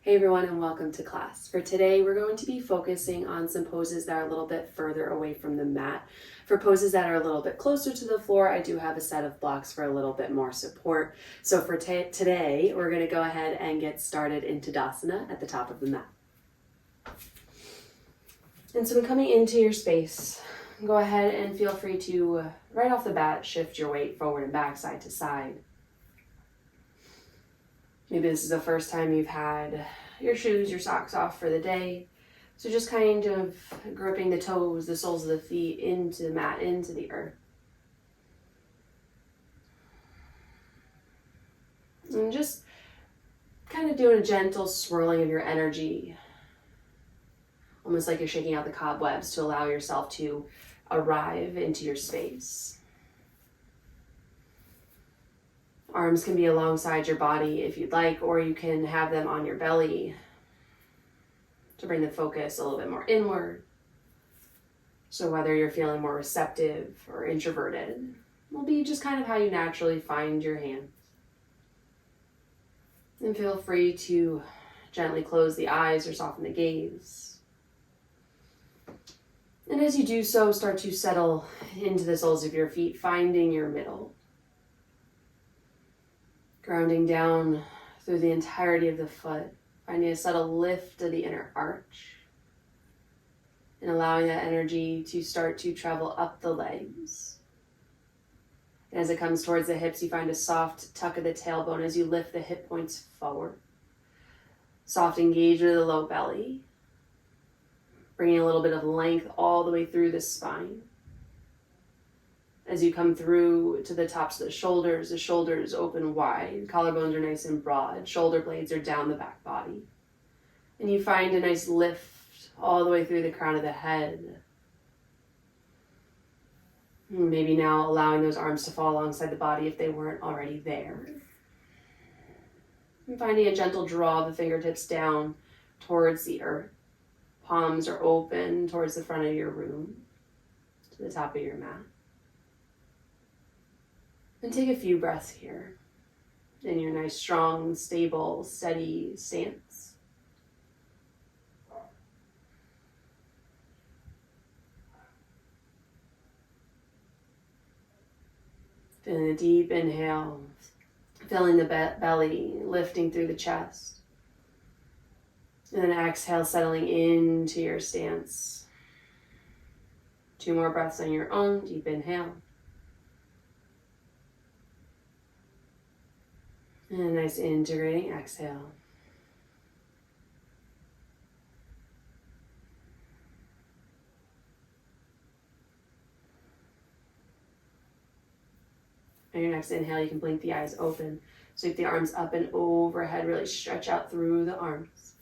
Hey everyone, and welcome to class. For today, we're going to be focusing on some poses that are a little bit further away from the mat. For poses that are a little bit closer to the floor, I do have a set of blocks for a little bit more support. So for today, we're going to go ahead and get started in Tadasana at the top of the mat. And so when coming into your space, go ahead and feel free to, right off the bat, shift your weight forward and back, side to side. Maybe this is the first time you've had your shoes, your socks off for the day. So just kind of gripping the toes, the soles of the feet into the mat, into the earth. And just kind of doing a gentle swirling of your energy. Almost like you're shaking out the cobwebs to allow yourself to arrive into your space. Arms can be alongside your body if you'd like, or you can have them on your belly to bring the focus a little bit more inward. So whether you're feeling more receptive or introverted, will be just kind of how you naturally find your hands. And feel free to gently close the eyes or soften the gaze. And as you do so, start to settle into the soles of your feet, finding your middle. Grounding down through the entirety of the foot, finding a subtle lift of the inner arch, and allowing that energy to start to travel up the legs. And as it comes towards the hips, you find a soft tuck of the tailbone as you lift the hip points forward. Soft engagement of the low belly, bringing a little bit of length all the way through the spine. As you come through to the tops of the shoulders open wide, collarbones are nice and broad, shoulder blades are down the back body. And you find a nice lift all the way through the crown of the head. Maybe now allowing those arms to fall alongside the body if they weren't already there. And finding a gentle draw of the fingertips down towards the earth. Palms are open towards the front of your room, to the top of your mat. And take a few breaths here in your nice, strong, stable, steady stance. Feeling a deep inhale, filling the belly, lifting through the chest. And then exhale, settling into your stance. 2 more breaths on your own, deep inhale. And a nice integrating exhale. On your next inhale, you can blink the eyes open. Sweep the arms up and overhead. Really stretch out through the arms.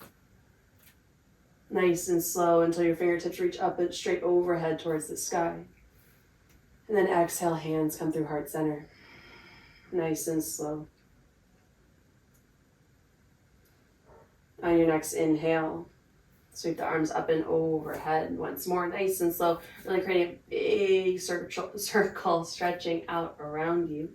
Nice and slow until your fingertips reach up and straight overhead towards the sky. And then exhale, hands come through heart center. Nice and slow. On your next inhale, sweep the arms up and overhead once more, nice and slow, really creating a big circle stretching out around you.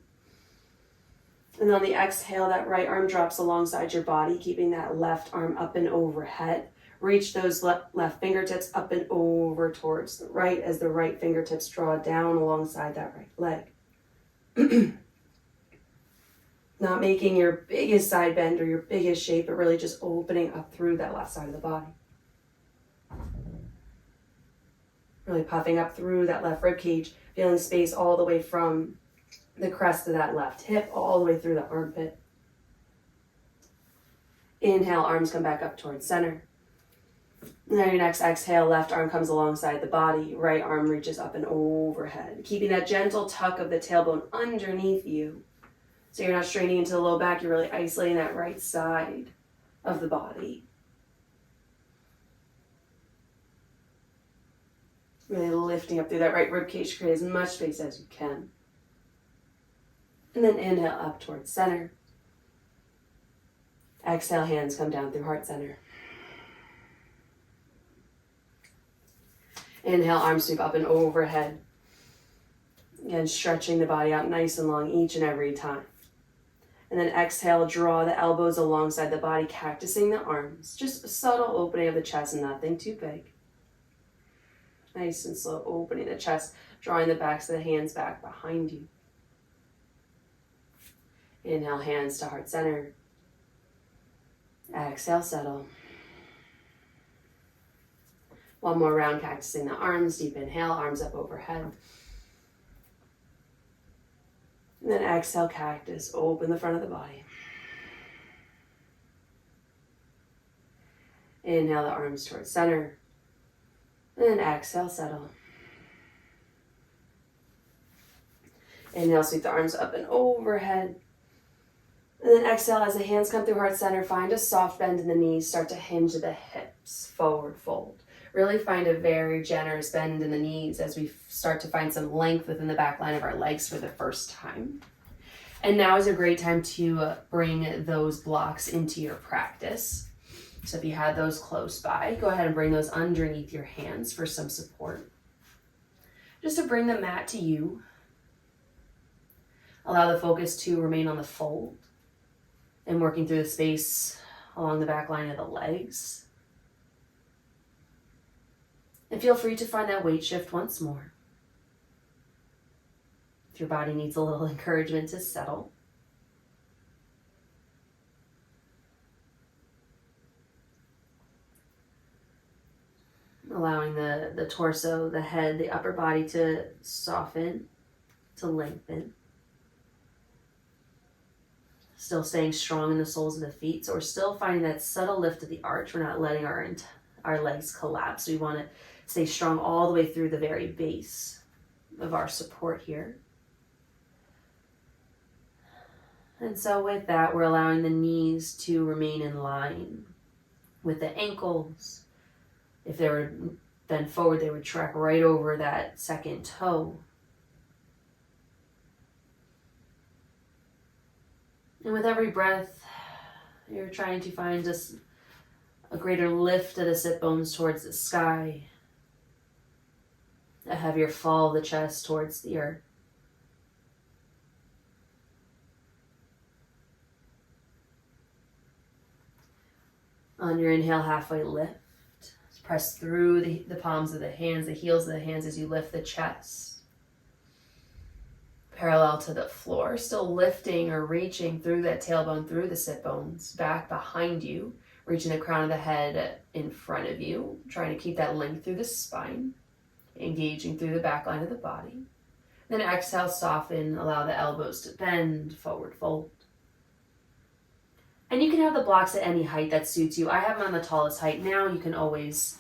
And on the exhale, that right arm drops alongside your body, keeping that left arm up and overhead. Reach those left fingertips up and over towards the right as the right fingertips draw down alongside that right leg. Not making your biggest side bend or your biggest shape, but really just opening up through that left side of the body. Really puffing up through that left rib cage, feeling space all the way from the crest of that left hip, all the way through the armpit. Inhale, arms come back up towards center. And on your next exhale, left arm comes alongside the body, right arm reaches up and overhead, keeping that gentle tuck of the tailbone underneath you. So you're not straining into the low back, you're really isolating that right side of the body. Really lifting up through that right rib cage to create as much space as you can. And then inhale up towards center. Exhale, hands come down through heart center. Inhale, arms sweep up and overhead. Again, stretching the body out nice and long each and every time. And then exhale, draw the elbows alongside the body, cactusing the arms. Just a subtle opening of the chest, nothing too big. Nice and slow opening the chest, drawing the backs of the hands back behind you. Inhale, hands to heart center. Exhale, settle. One more round, cactusing the arms. Deep inhale, arms up overhead. And then exhale, cactus. Open the front of the body. Inhale the arms towards center. And then exhale, settle. Inhale, sweep the arms up and overhead. And then exhale, as the hands come through heart center, find a soft bend in the knees. Start to hinge the hips, forward fold. Really find a very generous bend in the knees as we start to find some length within the back line of our legs for the first time. And now is a great time to bring those blocks into your practice. So if you had those close by, go ahead and bring those underneath your hands for some support. Just to bring the mat to you. Allow the focus to remain on the fold and working through the space along the back line of the legs. And feel free to find that weight shift once more. If your body needs a little encouragement to settle. Allowing the torso, the head, the upper body to soften, to lengthen. Still staying strong in the soles of the feet. So we're still finding that subtle lift of the arch. We're not letting our legs collapse. We want to stay strong all the way through the very base of our support here. And so with that, we're allowing the knees to remain in line with the ankles. If they were bent forward, they would track right over that second toe. And with every breath, you're trying to find just a greater lift of the sit bones towards the sky. A heavier fall of the chest towards the earth. On your inhale, halfway lift. Press through the palms of the hands, the heels of the hands as you lift the chest. Parallel to the floor, still lifting or reaching through that tailbone, through the sit bones, back behind you, reaching the crown of the head in front of you, trying to keep that length through the spine, engaging through the back line of the body. Then exhale, soften, allow the elbows to bend, forward fold. And you can have the blocks at any height that suits you. I have them on the tallest height now. You can always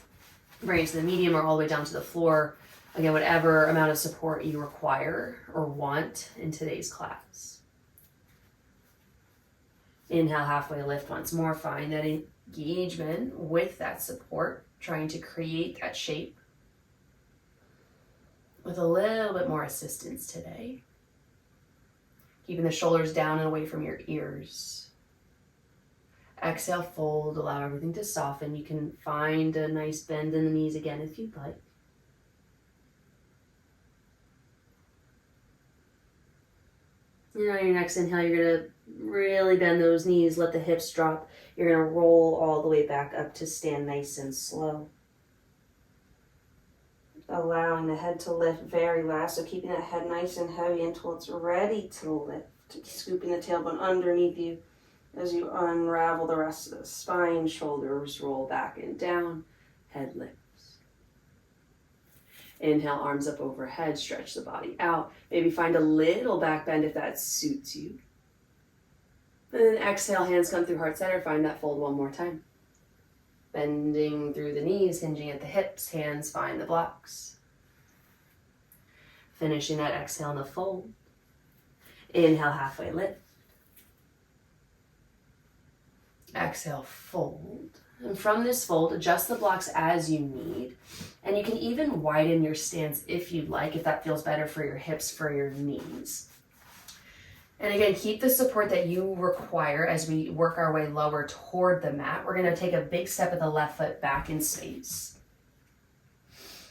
bring it to the medium or all the way down to the floor. Again, whatever amount of support you require or want in today's class. Inhale, halfway lift once more. Find that engagement with that support, trying to create that shape with a little bit more assistance today. Keeping the shoulders down and away from your ears. Exhale, fold, allow everything to soften. You can find a nice bend in the knees again if you'd like. And on your next inhale, you're going to really bend those knees, let the hips drop. You're going to roll all the way back up to stand nice and slow. Allowing the head to lift very last, so keeping that head nice and heavy until it's ready to lift. Scooping the tailbone underneath you as you unravel the rest of the spine, shoulders roll back and down, head lifts. Inhale, arms up overhead, stretch the body out. Maybe find a little back bend if that suits you. And then exhale, hands come through heart center, find that fold one more time. Bending through the knees, hinging at the hips, hands find the blocks. Finishing that exhale in the fold. Inhale, halfway lift. Exhale, fold. And from this fold, adjust the blocks as you need. And you can even widen your stance if you'd like, if that feels better for your hips, for your knees. And again, keep the support that you require as we work our way lower toward the mat. We're going to take a big step of the left foot back in space.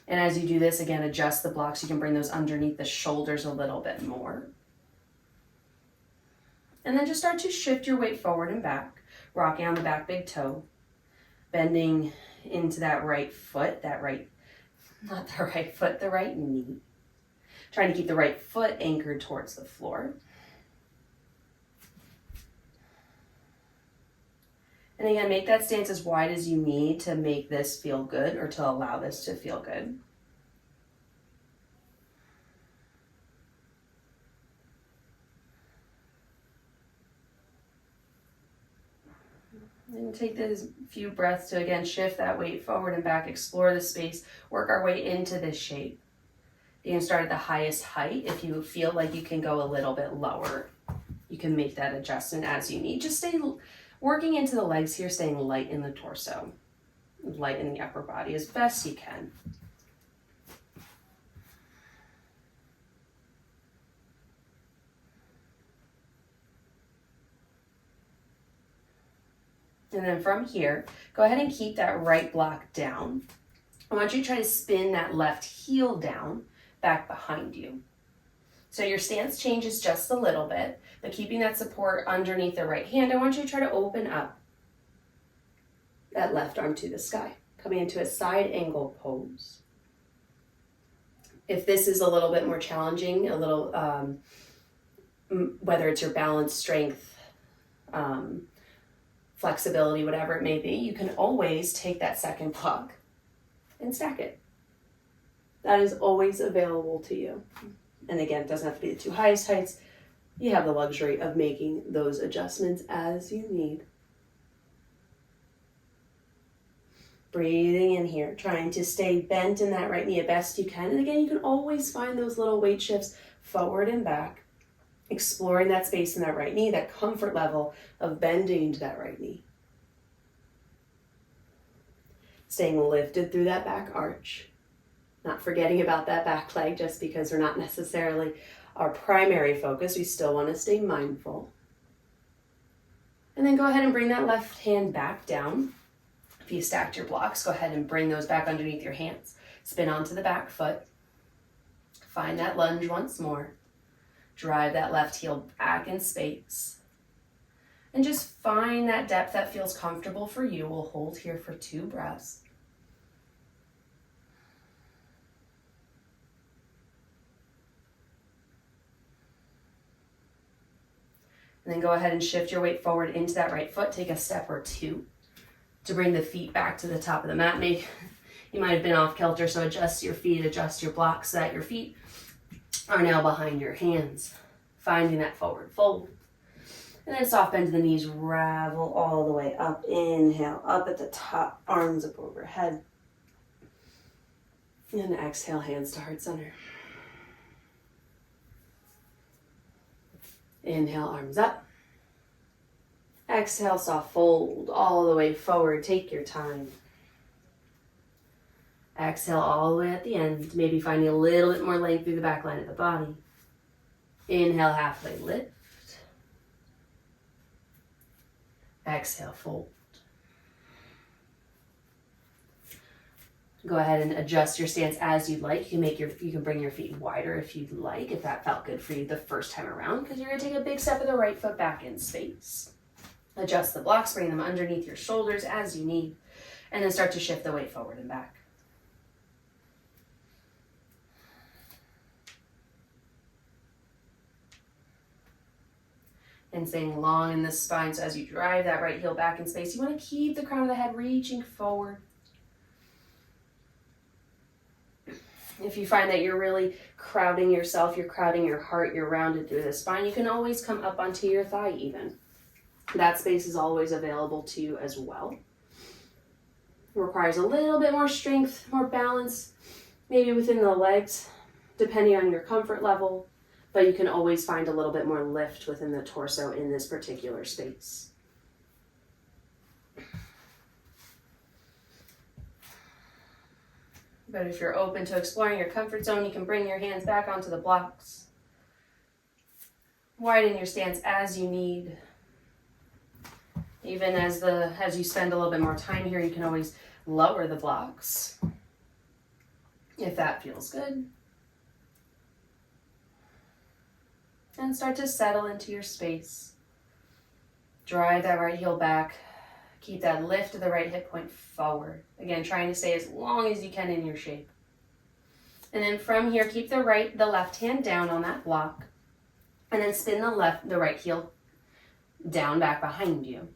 And as you do this, again, adjust the blocks. You can bring those underneath the shoulders a little bit more. And then just start to shift your weight forward and back, rocking on the back big toe, bending into that right foot, the right knee. Trying to keep the right foot anchored towards the floor. And again, make that stance as wide as you need to make this feel good or to allow this to feel good. And take this few breaths to again shift that weight forward and back, explore the space, work our way into this shape. You can start at the highest height. If you feel like you can go a little bit lower, you can make that adjustment as you need. Just stay working into the legs here, staying light in the torso, light in the upper body as best you can. And then from here, go ahead and keep that right block down. I want you to try to spin that left heel down, back behind you. So your stance changes just a little bit, but keeping that support underneath the right hand, I want you to try to open up that left arm to the sky, coming into a side angle pose. If this is a little bit more challenging, a little, whether it's your balance, strength, flexibility, whatever it may be, you can always take that second block and stack it. That is always available to you. And again, it doesn't have to be the two highest heights. You have the luxury of making those adjustments as you need. Breathing in here, trying to stay bent in that right knee as best you can. And again, you can always find those little weight shifts forward and back, exploring that space in that right knee, that comfort level of bending into that right knee. Staying lifted through that back arch. Not forgetting about that back leg just because they're not necessarily our primary focus. We still want to stay mindful. And then go ahead and bring that left hand back down. If you stacked your blocks, go ahead and bring those back underneath your hands. Spin onto the back foot. Find that lunge once more. Drive that left heel back in space. And just find that depth that feels comfortable for you. We'll hold here for 2 breaths. And then go ahead and shift your weight forward into that right foot. Take a step or 2 to bring the feet back to the top of the mat. Maybe you might have been off kilter, so adjust your feet, adjust your blocks so that your feet are now behind your hands. Finding that forward fold. And then soft bend to the knees, ravel all the way up. Inhale, up at the top, arms up overhead. And exhale, hands to heart center. Inhale, arms up. Exhale, soft fold all the way forward. Take your time. Exhale all the way at the end. Maybe finding a little bit more length through the back line of the body. Inhale, halfway lift. Exhale, fold. Go ahead and adjust your stance as you'd like. You can bring your feet wider if you'd like, if that felt good for you the first time around, because you're going to take a big step of the right foot back in space. Adjust the blocks, bring them underneath your shoulders as you need, and then start to shift the weight forward and back. And staying long in the spine, so as you drive that right heel back in space, you want to keep the crown of the head reaching forward. If you find that you're really crowding yourself, you're crowding your heart, you're rounded through the spine, you can always come up onto your thigh even. That space is always available to you as well. It requires a little bit more strength, more balance, maybe within the legs, depending on your comfort level, but you can always find a little bit more lift within the torso in this particular space. But if you're open to exploring your comfort zone, you can bring your hands back onto the blocks. Widen your stance as you need. Even as you spend a little bit more time here, you can always lower the blocks if that feels good. And start to settle into your space. Drive that right heel back. Keep that lift of the right hip point forward. Again, trying to stay as long as you can in your shape. And then from here, keep the left hand down on that block. And then spin the right heel down back behind you.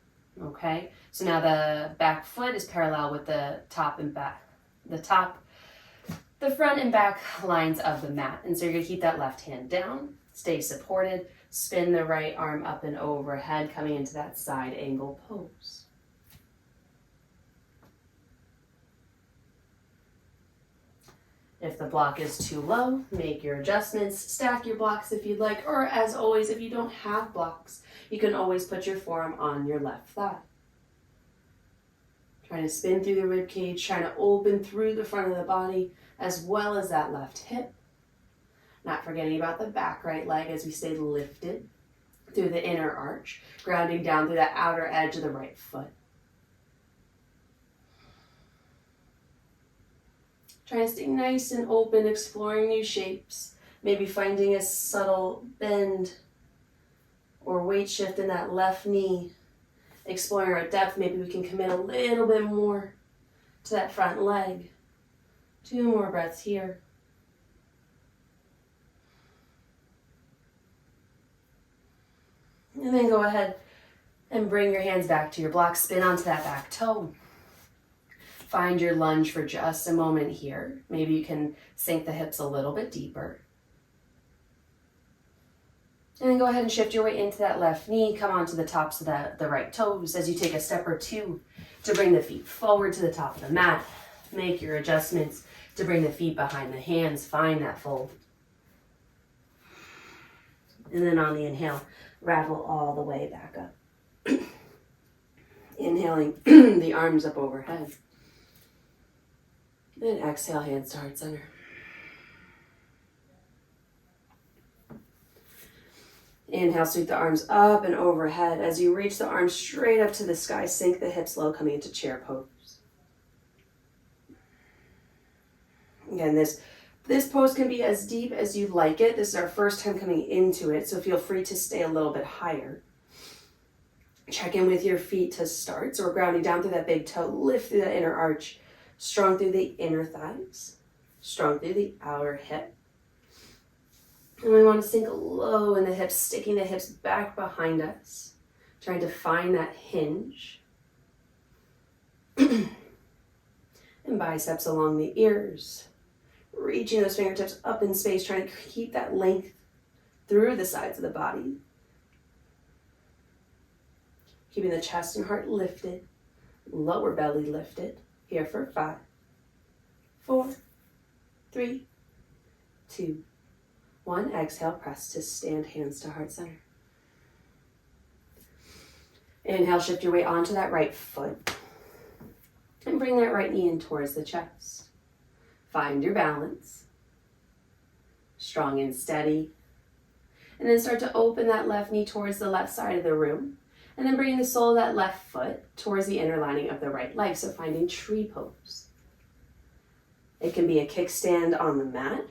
Okay? So now the back foot is parallel with the top and back. The front and back lines of the mat. And so you're going to keep that left hand down. Stay supported. Spin the right arm up and overhead, coming into that side angle pose. If the block is too low, make your adjustments, stack your blocks if you'd like, or as always, if you don't have blocks, you can always put your forearm on your left thigh. Trying to spin through the rib cage, trying to open through the front of the body, as well as that left hip. Not forgetting about the back right leg as we stay lifted through the inner arch, grounding down through that outer edge of the right foot. Trying to stay nice and open, exploring new shapes, maybe finding a subtle bend or weight shift in that left knee. Exploring our depth, maybe we can commit a little bit more to that front leg. 2 more breaths here. And then go ahead and bring your hands back to your block, spin onto that back toe. Find your lunge for just a moment here. Maybe you can sink the hips a little bit deeper. And then go ahead and shift your weight into that left knee. Come onto the tops of the right toes as you take a step or two to bring the feet forward to the top of the mat. Make your adjustments to bring the feet behind the hands. Find that fold. And then on the inhale, ravel all the way back up. Inhaling the arms up overhead. And exhale, hands to heart center. Inhale, sweep the arms up and overhead. As you reach the arms straight up to the sky, sink the hips low, coming into chair pose. Again, this pose can be as deep as you'd like it. This is our first time coming into it, so feel free to stay a little bit higher. Check in with your feet to start. So we're grounding down through that big toe, lift through that inner arch, strong through the inner thighs, strong through the outer hip. And we want to sink low in the hips, sticking the hips back behind us, trying to find that hinge. And biceps along the ears, reaching those fingertips up in space, trying to keep that length through the sides of the body. Keeping the chest and heart lifted, lower belly lifted. Here for 5, 4, 3, 2, 1. Exhale, press to stand, hands to heart center. Inhale, shift your weight onto that right foot. And bring that right knee in towards the chest. Find your balance. Strong and steady. And then start to open that left knee towards the left side of the room. And then bring the sole of that left foot towards the inner lining of the right leg. So finding tree pose. It can be a kickstand on the mat.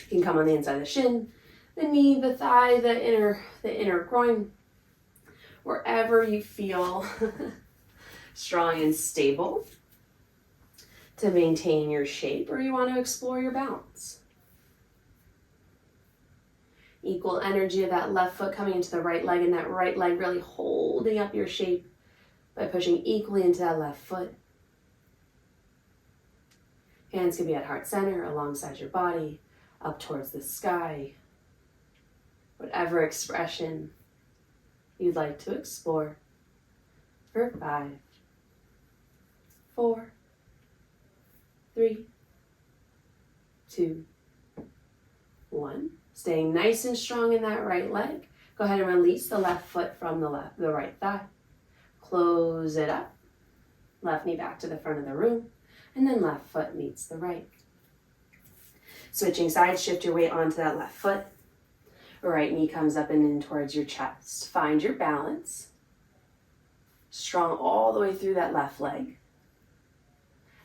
It can come on the inside of the shin, the knee, the thigh, the inner groin. Wherever you feel strong and stable to maintain your shape, or you want to explore your balance. Equal energy of that left foot coming into the right leg, and that right leg really holding up your shape by pushing equally into that left foot. Hands can be at heart center, alongside your body, up towards the sky. Whatever expression you'd like to explore. For 5, 4, 3, 2, 1. Staying nice and strong in that right leg. Go ahead and release the left foot from the right thigh. Close it up. Left knee back to the front of the room. And then left foot meets the right. Switching sides, shift your weight onto that left foot. Right knee comes up and in towards your chest. Find your balance. Strong all the way through that left leg.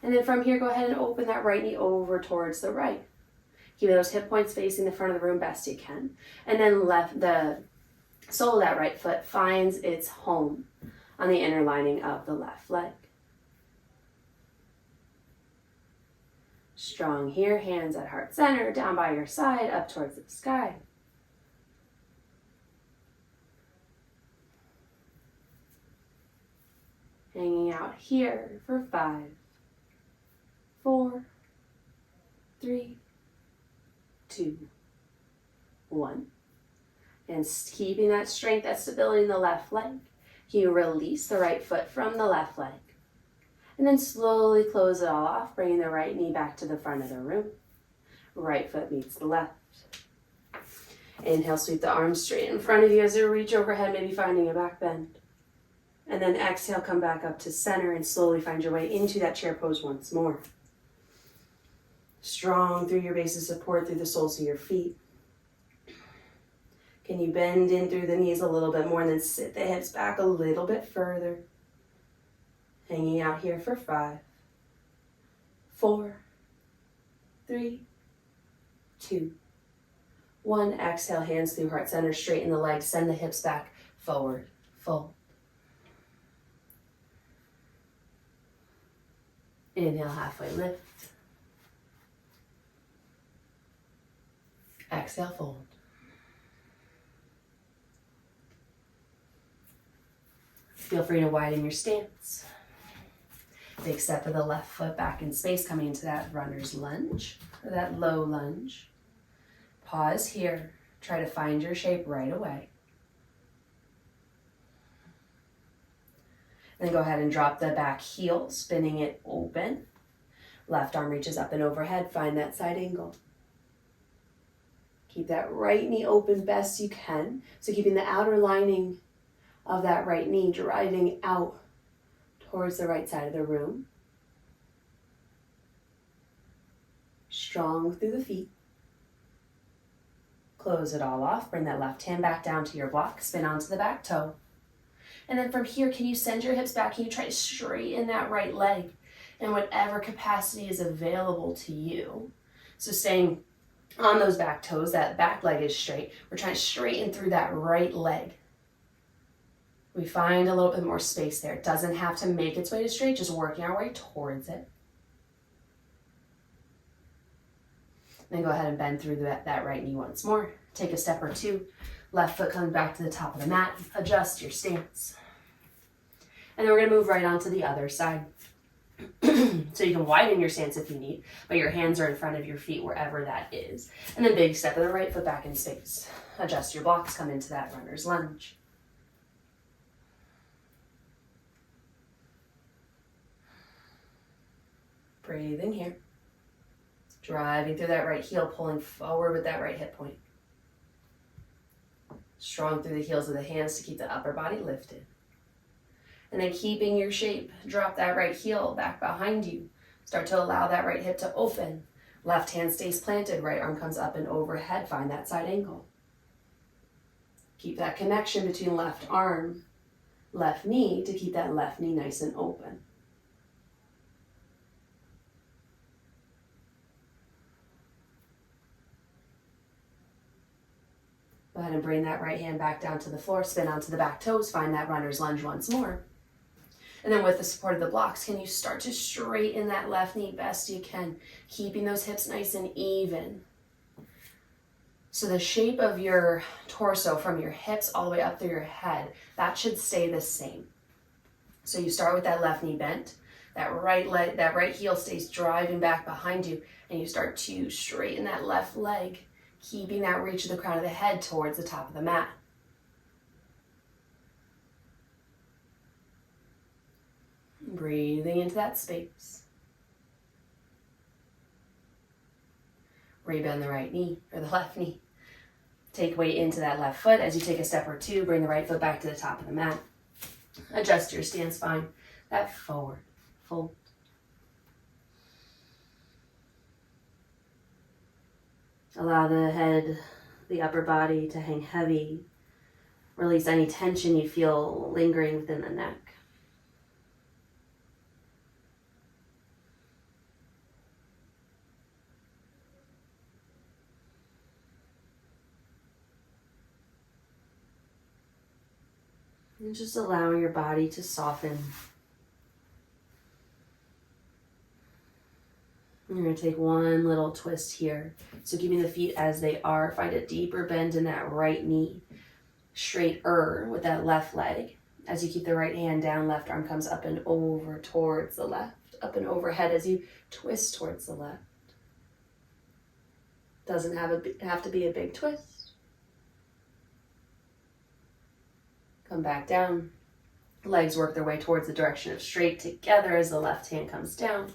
And then from here, go ahead and open that right knee over towards the right. Keep those hip points facing the front of the room best you can. And then Sole of that right foot finds its home on the inner lining of the left leg. Strong here, hands at heart center, down by your side, up towards the sky. Hanging out here for 5, 4, 3, 2, 1. And keeping that strength, that stability in the left leg. You release the right foot from the left leg. And then slowly close it all off, bringing the right knee back to the front of the room. Right foot meets the left. Inhale, sweep the arms straight in front of you as you reach overhead, maybe finding a back bend. And then exhale, come back up to center and slowly find your way into that chair pose once more. Strong through your base of support, through the soles of your feet. Can you bend in through the knees a little bit more and then sit the hips back a little bit further? Hanging out here for 5, 4, 3, 2, 1. Exhale, hands through heart center, straighten the legs, send the hips back, forward, fold. Inhale, halfway lift. Exhale, fold. Feel free to widen your stance. Big step of the left foot back in space, coming into that runner's lunge, or that low lunge. Pause here. Try to find your shape right away. Then go ahead and drop the back heel, spinning it open. Left arm reaches up and overhead. Find that side angle. Keep that right knee open best you can. So keeping the outer lining of that right knee driving out towards the right side of the room. Strong through the feet. Close it all off. Bring that left hand back down to your block. Spin onto the back toe. And then from here, can you send your hips back? Can you try to straighten that right leg in whatever capacity is available to you? So staying on those back toes, that back leg is straight. We're trying to straighten through that right leg. We find a little bit more space there. It doesn't have to make its way to straight, just working our way towards it. Then go ahead and bend through that right knee once more. Take a step or two. Left foot comes back to the top of the mat. Adjust your stance. And then we're going to move right on to the other side. So you can widen your stance if you need, but your hands are in front of your feet wherever that is. And then big step of the right foot back in space. Adjust your blocks, come into that runner's lunge. Breathe in here. Driving through that right heel, pulling forward with that right hip point. Strong through the heels of the hands to keep the upper body lifted. And then keeping your shape, drop that right heel back behind you. Start to allow that right hip to open. Left hand stays planted, right arm comes up and overhead. Find that side angle. Keep that connection between left arm, left knee to keep that left knee nice and open. Go ahead and bring that right hand back down to the floor, spin onto the back toes, find that runner's lunge once more. And then with the support of the blocks, can you start to straighten that left knee best you can, keeping those hips nice and even. So the shape of your torso from your hips all the way up through your head, that should stay the same. So you start with that left knee bent, that right leg, that right heel stays driving back behind you, and you start to straighten that left leg, keeping that reach of the crown of the head towards the top of the mat. Breathing into that space. Rebend the right knee or the left knee. Take weight into that left foot as you take a step or two. Bring the right foot back to the top of the mat. Adjust your stance, find that forward fold. Allow the head, the upper body to hang heavy. Release any tension you feel lingering within the neck. And just allow your body to soften. You're going to take one little twist here. So keeping the feet as they are, find a deeper bend in that right knee. Straighter with that left leg. As you keep the right hand down, left arm comes up and over towards the left. Up and overhead as you twist towards the left. Doesn't have to be a big twist. Come back down. Legs work their way towards the direction of straight together as the left hand comes down.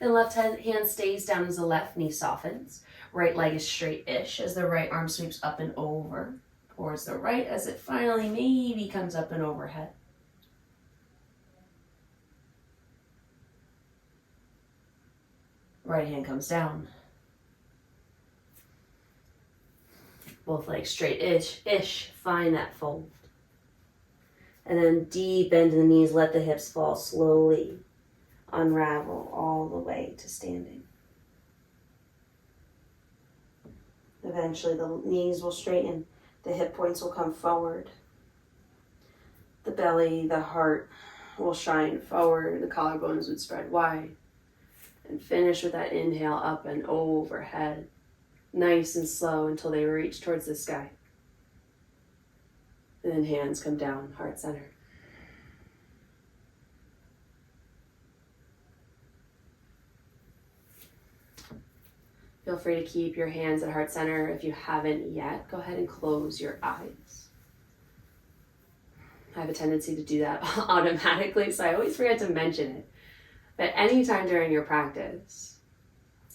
And left hand stays down as the left knee softens. Right leg is straight-ish as the right arm sweeps up and over towards the right as it finally maybe comes up and overhead. Right hand comes down. Both legs straight-ish. Find that fold. And then deep bend in the knees. Let the hips fall slowly. Unravel all the way to standing. Eventually the knees will straighten. The hip points will come forward. The belly, the heart will shine forward. The collarbones would spread wide. And finish with that inhale up and overhead. Nice and slow until they reach towards the sky. And then hands come down, heart center. Feel free to keep your hands at heart center. If you haven't yet, go ahead and close your eyes. I have a tendency to do that automatically, so I always forget to mention it. But anytime during your practice,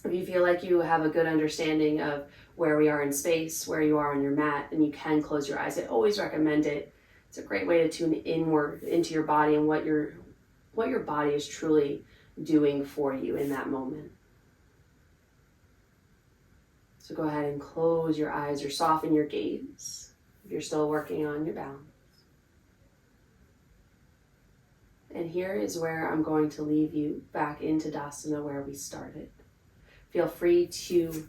if you feel like you have a good understanding of where we are in space, where you are on your mat, and you can close your eyes, I always recommend it. It's a great way to tune inward into your body and what your body is truly doing for you in that moment. So go ahead and close your eyes or soften your gaze if you're still working on your balance. And here is where I'm going to leave you back into Tadasana where we started. Feel free to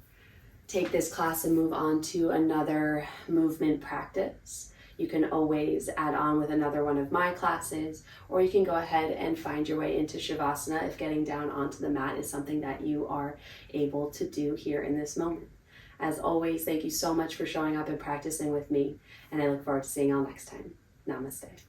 take this class and move on to another movement practice. You can always add on with another one of my classes, or you can go ahead and find your way into Shavasana if getting down onto the mat is something that you are able to do here in this moment. As always, thank you so much for showing up and practicing with me, and I look forward to seeing you all next time. Namaste.